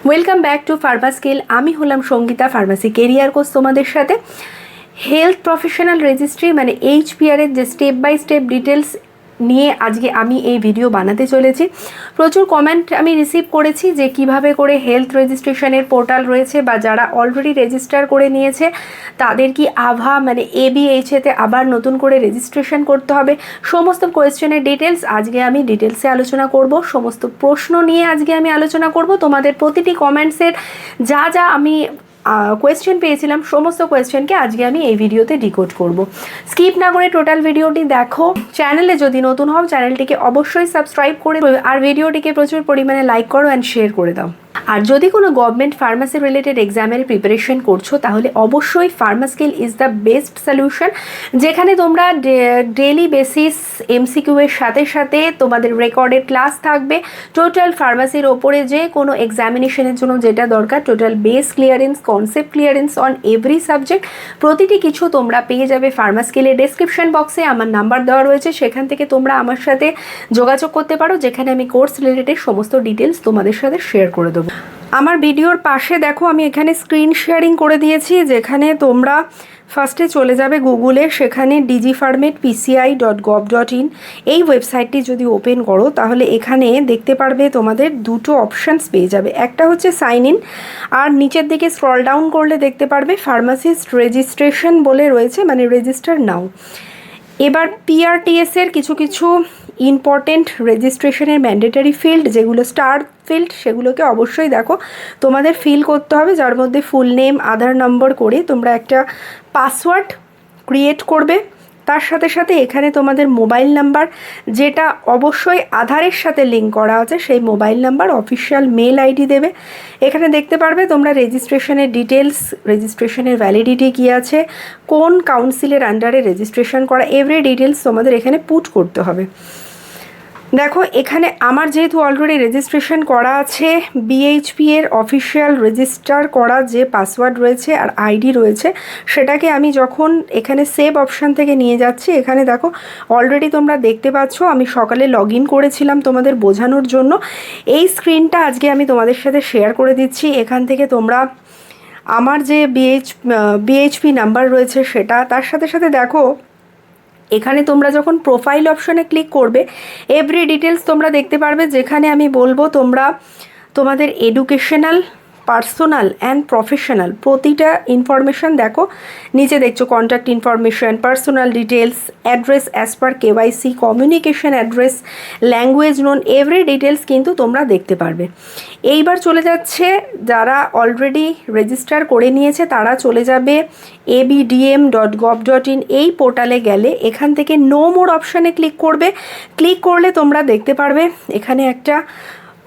Welcome back to Pharma skill. আমি হলাম Sangeeta, pharmacy career course তোমাদের সাথে। হেলথ প্রফেশনাল রেজিস্ট্রি মানে HPR এর যে স্টেপ বাই স্টেপ ডিটেলস নিয়ে আজকে আমি এই ভিডিও বানাতে চলেছি। প্রচুর কমেন্ট আমি রিসিভ করেছি যে কিভাবে করে হেলথ রেজিস্ট্রেশনের পোর্টাল রয়েছে বা যারা অলরেডি রেজিস্টার করে নিয়েছে তাদের কি আভা মানে ABHA-তে আবার নতুন করে রেজিস্ট্রেশন করতে হবে। সমস্ত কোয়েশ্চেনের ডিটেলস আজকে আমি ডিটেলসে আলোচনা করব। সমস্ত প্রশ্ন নিয়ে আজকে আমি আলোচনা করব। তোমাদের প্রতিটি কমেন্টসের যা যা আমি কোয়েশ্চেন পেয়েছিলাম সমস্ত কোয়েশ্চেনকে আজকে আমি এই ভিডিওতে ডিকোড করব। স্কিপ না করে টোটাল ভিডিওটি দেখো। চ্যানেলে যদি নতুন হও চ্যানেলটিকে অবশ্যই সাবস্ক্রাইব করে আর ভিডিওটিকে প্রচুর পরিমাণে লাইক করো অ্যান্ড শেয়ার করে দাও। আর যদি কোনো গভর্নমেন্ট ফার্মাসি রিলেটেড এক্সামের প্রিপারেশন করছো তাহলে অবশ্যই Pharma skill is the best solution, যেখানে তোমরা ডেইলি বেসিস MCQ এর সাথে সাথে তোমাদের রেকর্ডেড ক্লাস থাকবে। টোটাল ফার্মাসির ওপরে যে কোনো এক্সামিনেশনের জন্য যেটা দরকার, total base clearance, concept clearance on every subject, প্রতিটি কিছু তোমরা পেয়ে যাবে ফার্মা স্কিলের ডেসক্রিপশন বক্সে। আমার নাম্বার দেওয়া রয়েছে, সেখান থেকে তোমরা আমার সাথে যোগাযোগ করতে পারো, যেখানে আমি কোর্স রিলেটেড সমস্ত ডিটেলস তোমাদের সাথে শেয়ার করে দেবো। আমার ভিডিওর পাশে দেখো আমি এখানে স্ক্রিন শেয়ারিং করে দিয়েছি, যেখানে তোমরা ফার্স্টে চলে যাবে গুগলে, সেখানে digipharmatpci.gov.in এই ওয়েবসাইটটি যদি ওপেন করো তাহলে এখানে দেখতে পারবে তোমাদের দুটো অপশানস পেয়ে যাবে। একটা হচ্ছে সাইন ইন, আর নিচের দিকে স্ক্রল ডাউন করলে দেখতে পারবে ফার্মাসিস্ট রেজিস্ট্রেশন বলে রয়েছে, মানে রেজিস্টার নাও। এবার PRTS এর কিছু কিছু ইম্পর্টেন্ট রেজিস্ট্রেশনের ম্যান্ডেটারি ফিল্ড, যেগুলো স্টার ফিল্ড, সেগুলোকে অবশ্যই দেখো তোমাদের ফিল করতে হবে, যার মধ্যে ফুল নেম, আধার নম্বর করে তোমরা একটা পাসওয়ার্ড ক্রিয়েট করবে। তার সাথে সাথে এখানে তোমাদের মোবাইল নাম্বার, যেটা অবশ্যই আধারের সাথে লিঙ্ক করা আছে, সেই mobile number, official mail ID দেবে। এখানে দেখতে পারবে তোমরা রেজিস্ট্রেশনের ডিটেলস, রেজিস্ট্রেশনের ভ্যালিডিটি কী আছে, কোন কাউন্সিলের আন্ডারে রেজিস্ট্রেশন করা, এভরি ডিটেলস তোমাদের এখানে পুট করতে হবে। দেখো এখানে আমার যেহেতু অলরেডি রেজিস্ট্রেশন করা আছে, BHP এর অফিসিয়াল রেজিস্টার করা যে পাসওয়ার্ড রয়েছে আর আইডি রয়েছে, সেটাকে আমি যখন এখানে সেভ অপশান থেকে নিয়ে যাচ্ছি, এখানে দেখো অলরেডি তোমরা দেখতে পাচ্ছ আমি সকালে লগ ইন করেছিলাম তোমাদের বোঝানোর জন্য। এই স্ক্রিনটা আজকে আমি তোমাদের সাথে শেয়ার করে দিচ্ছি। এখান থেকে তোমরা আমার যে BHP নাম্বার রয়েছে সেটা, তার সাথে সাথে দেখো এখানে তোমরা যখন প্রোফাইল অপশনে ক্লিক করবে এভরি ডিটেলস তোমরা দেখতে পারবে, যেখানে আমি বলবো তোমরা তোমাদের এডুকেশনাল, পার্সোনাল অ্যান্ড প্রফেশনাল প্রতিটা ইনফরমেশান দেখো। নিচে দেখছো contact information, personal details, address as per KYC, communication address, language known, every details কিন্তু তোমরা দেখতে পারবে। এইবার চলে যাচ্ছে যারা অলরেডি রেজিস্টার করে নিয়েছে তারা চলে যাবে abdm.gov.in এই পোর্টালে গেলে এখান থেকে নো মোর অপশানে ক্লিক করবে। ক্লিক করলে তোমরা দেখতে পারবে এখানে একটা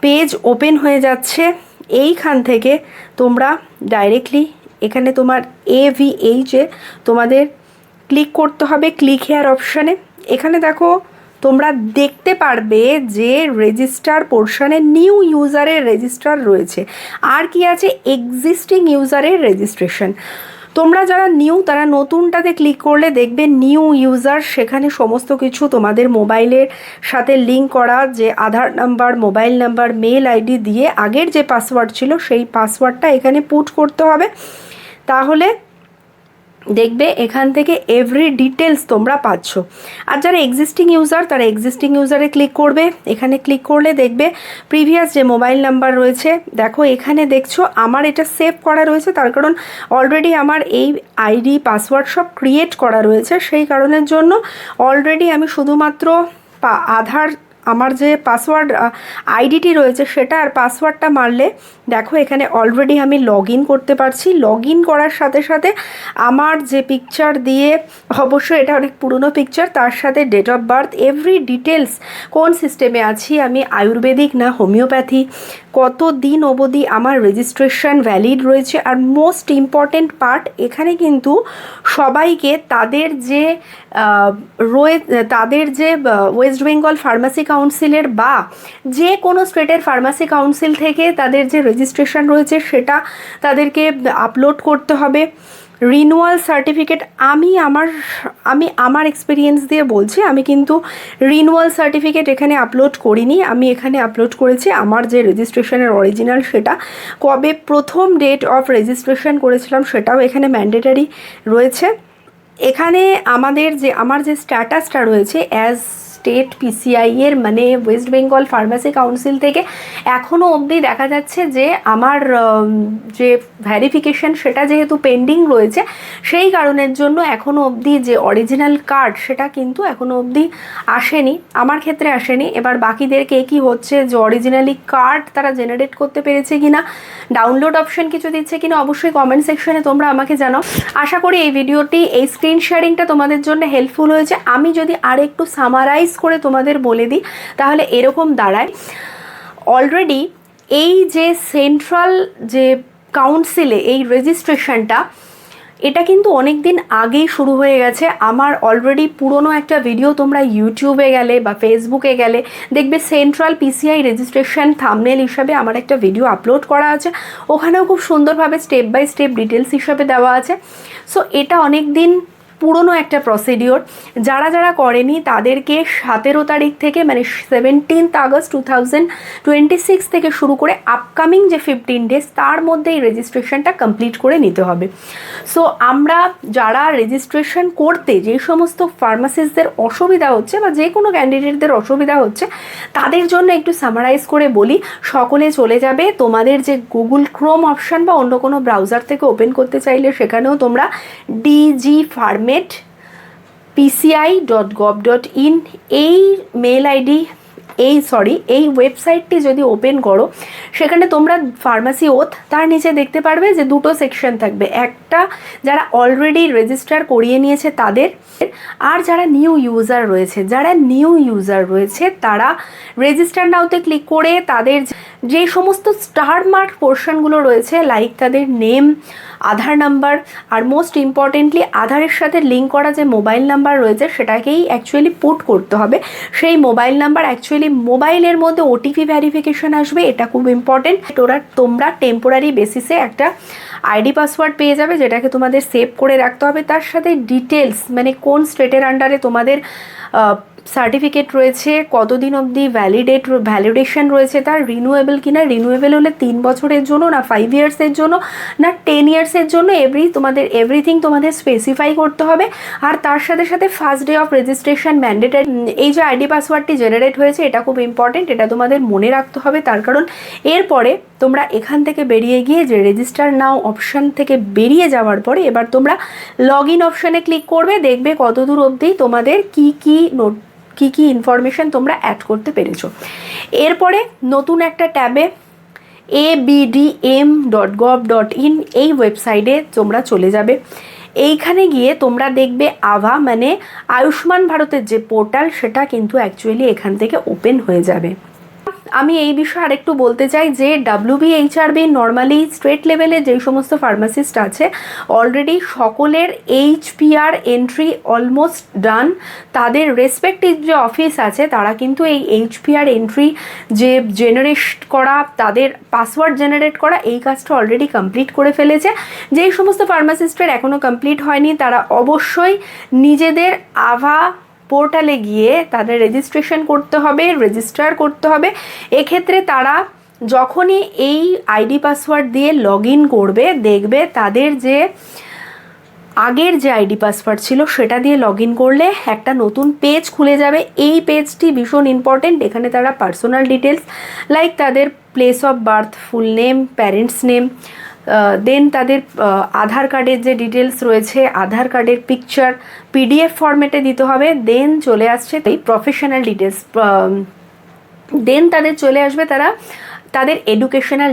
পেজ ওপেন হয়ে যাচ্ছে। এইখান থেকে তোমরা ডাইরেক্টলি এখানে তোমার AVH-এ তোমাদের ক্লিক করতে হবে, ক্লিক হেয়ার অপশানে। এখানে দেখো তোমরা দেখতে পারবে যে রেজিস্টার পোর্শনে নিউ ইউজারের রেজিস্টার রয়েছে, আর কি আছে এক্সিস্টিং ইউজারের রেজিস্ট্রেশন। তোমরা যারা নিউ তারা নতুনটাতে ক্লিক করলে দেখবে নিউ ইউজার, সেখানে সমস্ত কিছু তোমাদের মোবাইলের সাথে লিঙ্ক করা, যে Aadhaar number, mobile number, mail ID দিয়ে আগের যে পাসওয়ার্ড ছিল সেই পাসওয়ার্ডটা এখানে পুট করতে হবে। তাহলে দেখবে এখান থেকে এভরি ডিটেলস তোমরা পাচ্ছ। আর যারা এক্সিস্টিং ইউজার তারা এক্সিস্টিং ইউজারে ক্লিক করবে। এখানে ক্লিক করলে দেখবে প্রিভিয়াস যে মোবাইল নাম্বার রয়েছে, দেখো এখানে দেখছো আমার এটা সেভ করা রয়েছে, তার কারণ অলরেডি আমার এই আইডি পাসওয়ার্ড সব ক্রিয়েট করা রয়েছে, সেই কারণের জন্য অলরেডি আমি শুধুমাত্র আধার, আমার যে পাসওয়ার্ড আইডিটি রয়েছে সেটা আর পাসওয়ার্ডটা মারলে দেখো এখানে অলরেডি আমি লগ ইন করতে পারছি। লগ ইন করার সাথে সাথে আমার যে পিকচার দিয়ে, অবশ্যই এটা অনেক পুরনো পিকচার, তার সাথে date of birth, every details, কোন সিস্টেমে আছি, আমি আয়ুর্বেদিক না হোমিওপ্যাথি, কত দিন অবধি আমার রেজিস্ট্রেশন ভ্যালিড রয়েছে, আর মোস্ট ইম্পর্টেন্ট পার্ট এখানে কিন্তু সবাইকে তাদের যে ওয়েস্ট বেঙ্গল ফার্মাসি কাউন্সিলের বা যে কোনো স্টেটের ফার্মাসি কাউন্সিল থেকে তাদের যে রেজিস্ট্রেশন রয়েছে সেটা তাদেরকে আপলোড করতে হবে। রিনুয়াল সার্টিফিকেট আমি আমার এক্সপিরিয়েন্স দিয়ে বলছি, আমি কিন্তু রিনুয়াল সার্টিফিকেট এখানে আপলোড করিনি। আমি এখানে আপলোড করেছি আমার যে রেজিস্ট্রেশনের অরিজিনাল, সেটা কবে প্রথম ডেট অফ রেজিস্ট্রেশন করেছিলাম সেটাও এখানে ম্যান্ডেটারি রয়েছে। এখানে আমার যে স্ট্যাটাসটা রয়েছে অ্যাজ স্টেট পিসিআই এর মানে ওয়েস্ট বেঙ্গল ফার্মাসি কাউন্সিল থেকে এখনও অবধি দেখা যাচ্ছে যে আমার যে ভ্যারিফিকেশন সেটা যেহেতু পেন্ডিং রয়েছে, সেই কারণের জন্য এখনও অবধি যে অরিজিনাল কার্ড সেটা কিন্তু এখনও অবধি আসেনি, আমার ক্ষেত্রে আসেনি। এবার বাকিদেরকে কি হচ্ছে যে অরিজিনালি কার্ড তারা জেনারেট করতে পেরেছে কিনা, ডাউনলোড অপশন কিছু দিচ্ছে কিনা, অবশ্যই কমেন্ট সেকশনে তোমরা আমাকে জানাও। আশা করি এই ভিডিওটি, এই স্ক্রিন শেয়ারিংটা তোমাদের জন্য হেল্পফুল হয়েছে। আমি যদি আর একটু সামারাইজ করে তোমাদের বলে দিই তাহলে এরকম দাঁড়ায়, অলরেডি এই যে সেন্ট্রাল যে কাউন্সিলে এই রেজিস্ট্রেশনটা, এটা কিন্তু অনেক দিন আগেই শুরু হয়ে গেছে। আমার অলরেডি পুরনো একটা ভিডিও তোমরা ইউটিউবে গেলে বা ফেসবুকে গেলে দেখবে সেন্ট্রাল পিসিআই রেজিস্ট্রেশন থাম্বনেল হিসাবে আমার একটা ভিডিও আপলোড করা আছে, ওখানেও খুব সুন্দরভাবে স্টেপ বাই স্টেপ ডিটেলস হিসাবে দেওয়া আছে। সো এটা অনেক দিন পুরনো একটা প্রসিডিওর, যারা করেনি তাদেরকে 17 তারিখ থেকে মানে 17 আগস্ট 2026 থেকে শুরু করে আপকামিং যে 15 ডেজ তার মধ্যে এই রেজিস্ট্রেশনটা কমপ্লিট করে নিতে হবে। সো আমরা যারা রেজিস্ট্রেশন করতে যে সমস্ত ফার্মাসিস্টদের অসুবিধা হচ্ছে বা যে কোনো ক্যান্ডিডেটদের অসুবিধা হচ্ছে তাদের জন্য একটু সামারাইজ করে বলি, সকলে চলে যাবে তোমাদের যে গুগল ক্রোম অপশান বা অন্য কোনো ব্রাউজার থেকে ওপেন করতে চাইলে সেখানেও তোমরা dgpharmatpci.gov.in এই মেল আইডি এই ওয়েবসাইটটি যদি ওপেন করো, সেখানে তোমরা ফার্মাসি ওথ, তার নিচে দেখতে পারবে যে দুটো সেকশন থাকবে, একটা যারা অলরেডি রেজিস্টার করিয়ে নিয়েছে তাদের, আর যারা নিউ ইউজার রয়েছে তারা রেজিস্টার নাওতে ক্লিক করে তাদের যে সমস্ত স্টার মার্ক পোর্শনগুলো রয়েছে, লাইক তাদের নেম, আধার নাম্বার, আর মোস্ট ইম্পর্টেন্টলি আধারের সাথে লিঙ্ক করা যে মোবাইল নাম্বার রয়েছে সেটাকেই অ্যাকচুয়ালি পুট করতে হবে। সেই মোবাইল নাম্বার অ্যাকচুয়ালি মোবাইলের মধ্যে ওটিপি ভ্যারিফিকেশন আসবে, এটা খুব ইম্পর্টেন্ট। তোমরা টেম্পোরারি বেসিসে একটা আইডি পাসওয়ার্ড পেয়ে যাবে, যেটাকে তোমাদের সেভ করে রাখতে হবে। তার সাথে ডিটেলস মানে কোন স্টেটের আন্ডারে তোমাদের সার্টিফিকেট রয়েছে, কতদিন অবধি ভ্যালিডেশন রয়েছে, তার রিনিউয়েবল কিনা, রিনিউয়েবল হলে 3 বছরের জন্য না 5 ইয়ার্সের জন্য না 10 ইয়ার্সের জন্য, এভরিথিং তোমাদের স্পেসিফাই করতে হবে। আর তার সাথে সাথে first day of registration mandatory. এই যে আইডি পাসওয়ার্ডটি জেনারেট হয়েছে এটা খুব ইম্পর্টেন্ট, এটা তোমাদের মনে রাখতে হবে, তার কারণ এরপরে তোমরা এখান থেকে বেরিয়ে গিয়ে যে রেজিস্টার নাও অপশান থেকে বেরিয়ে যাওয়ার পরে এবার তোমরা লগ ইন অপশানে ক্লিক করবে, দেখবে কতদূর অবধি তোমাদের কী কী ইনফরমেশান তোমরা অ্যাড করতে পেরেছো। এরপরে নতুন একটা ট্যাবে abdm.gov.in এই ওয়েবসাইটে তোমরা চলে যাবে। এইখানে গিয়ে তোমরা দেখবে আভা মানে আয়ুষ্মান ভারতের যে পোর্টাল সেটা কিন্তু অ্যাকচুয়ালি এখান থেকে ওপেন হয়ে যাবে। আমি এই বিষয়ে আরেকটু বলতে চাই যে WBHRB নর্মালি স্টেট লেভেলে যেই সমস্ত ফার্মাসিস্ট আছে অলরেডি সকলের HPR এন্ট্রি অলমোস্ট ডান। তাদের রেসপেক্টিভ যে অফিস আছে তারা কিন্তু এই HPR এন্ট্রি যে জেনারেট করা, তাদের পাসওয়ার্ড জেনারেট করা, এই কাজটা অলরেডি কমপ্লিট করে ফেলেছে। যেই সমস্ত ফার্মাসিস্টের এখনও কমপ্লিট হয়নি তারা অবশ্যই নিজেদের আভা পোর্টালে গিয়ে তাদের রেজিস্ট্রেশন করতে হবে, রেজিস্টার করতে হবে। এক্ষেত্রে তারা যখনই এই আইডি পাসওয়ার্ড দিয়ে লগ ইন করবে দেখবে তাদের যে আগের যে আইডি পাসওয়ার্ড ছিল সেটা দিয়ে লগ ইন করলে একটা নতুন পেজ খুলে যাবে। এই পেজটি ভীষণ ইম্পর্টেন্ট, এখানে তারা পার্সোনাল ডিটেলস লাইক তাদের place of birth, full name, parents name, then তাদের আধার কার্ডের যে ডিটেলস রয়েছে, আধার কার্ডের পিকচার PDF ফরম্যাটে দিতে হবে। দেন চলে আসছে এই প্রফেশনাল ডিটেলস, দেন তাদের চলে আসবে তাদের এডুকেশনাল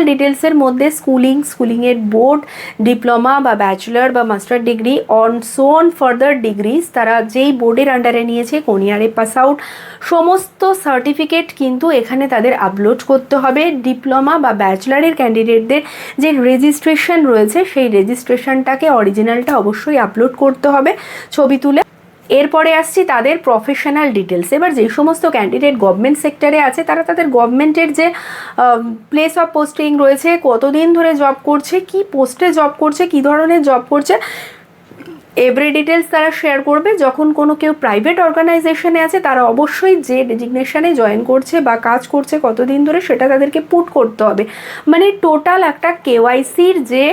ডিটেলসের মধ্যে স্কুলিংয়ের বোর্ড, ডিপ্লোমা বা ব্যাচেলার বা master degree and so on further degrees, তারা যেই বোর্ডের আন্ডারে নিয়েছে, কোন ইয়ারে পাস আউট, সমস্ত সার্টিফিকেট কিন্তু এখানে তাদের আপলোড করতে হবে। ডিপ্লোমা বা ব্যাচেলারের ক্যান্ডিডেটদের যে রেজিস্ট্রেশন রয়েছে সেই রেজিস্ট্রেশনটাকে অরিজিনালটা অবশ্যই আপলোড করতে হবে ছবি তুলে। এরপরে আসছি তাদের প্রফেশনাল ডিটেলস। এবার যে সমস্ত ক্যান্ডিডেট গভর্নমেন্ট সেক্টরে আছে তারা তাদের গভর্নমেন্টের যে প্লেস অফ পোস্টিং রয়েছে, কতদিন ধরে জব করছে, কি পোস্টে জব করছে, কি ধরনের জব করছে, এভরি ডিটেলস তারা শেয়ার করবে। যখন কোনো কেউ প্রাইভেট অর্গানাইজেশনে আছে তারা অবশ্যই যে ডেজিগনেশনে জয়েন করছে বা কাজ করছে কতদিন ধরে সেটা তাদেরকে পুট করতে হবে। মানে টোটাল একটা কেওয়াইসির যে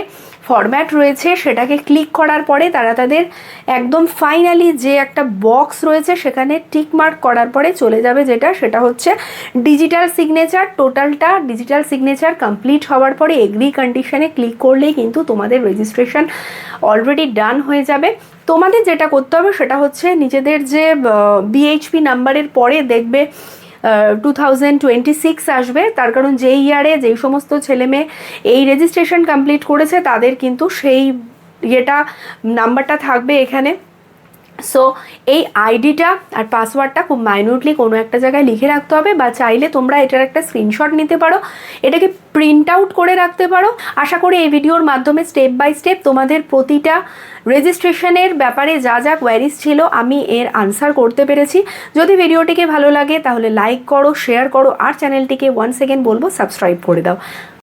ফরম্যাট রয়েছে সেটাকে ক্লিক করার পরে তারা তাদের একদম ফাইনালি যে একটা বক্স রয়েছে সেখানে টিক মার্ক করার পরে চলে যাবে সেটা হচ্ছে ডিজিটাল সিগনেচার। টোটালটা ডিজিটাল সিগনেচার কমপ্লিট হওয়ার পরে এগ্রি কন্ডিশনে ক্লিক করলেই কিন্তু তোমাদের রেজিস্ট্রেশন অলরেডি ডান হয়ে যাবে। তোমাদের যেটা করতে হবে সেটা হচ্ছে নিজেদের যে বিএইচপি নাম্বারের পরে দেখবে 2026 আসবে, তার কারণ যেই ইয়ারে যেই সমস্ত ছেলেমেয়ে এই রেজিস্ট্রেশন কমপ্লিট করেছে তাদের কিন্তু সেই নাম্বারটা থাকবে এখানে। সো এই আইডিটা আর পাসওয়ার্ডটা খুব মাইনিউটলি কোনো একটা জায়গায় লিখে রাখতে হবে, বা চাইলে তোমরা এটার একটা স্ক্রিনশট নিতে পারো, এটাকে প্রিন্ট আউট করে রাখতে পারো। আশা করি এই ভিডিওর মাধ্যমে স্টেপ বাই স্টেপ তোমাদের প্রতিটা রেজিস্ট্রেশনের ব্যাপারে যা যা কোয়ারিজ ছিল আমি এর আনসার করতে পেরেছি। যদি ভিডিওটিকে ভালো লাগে তাহলে লাইক করো, শেয়ার করো, আর চ্যানেলটিকে ওয়ান্স এগেন বলবো সাবস্ক্রাইব করে দাও।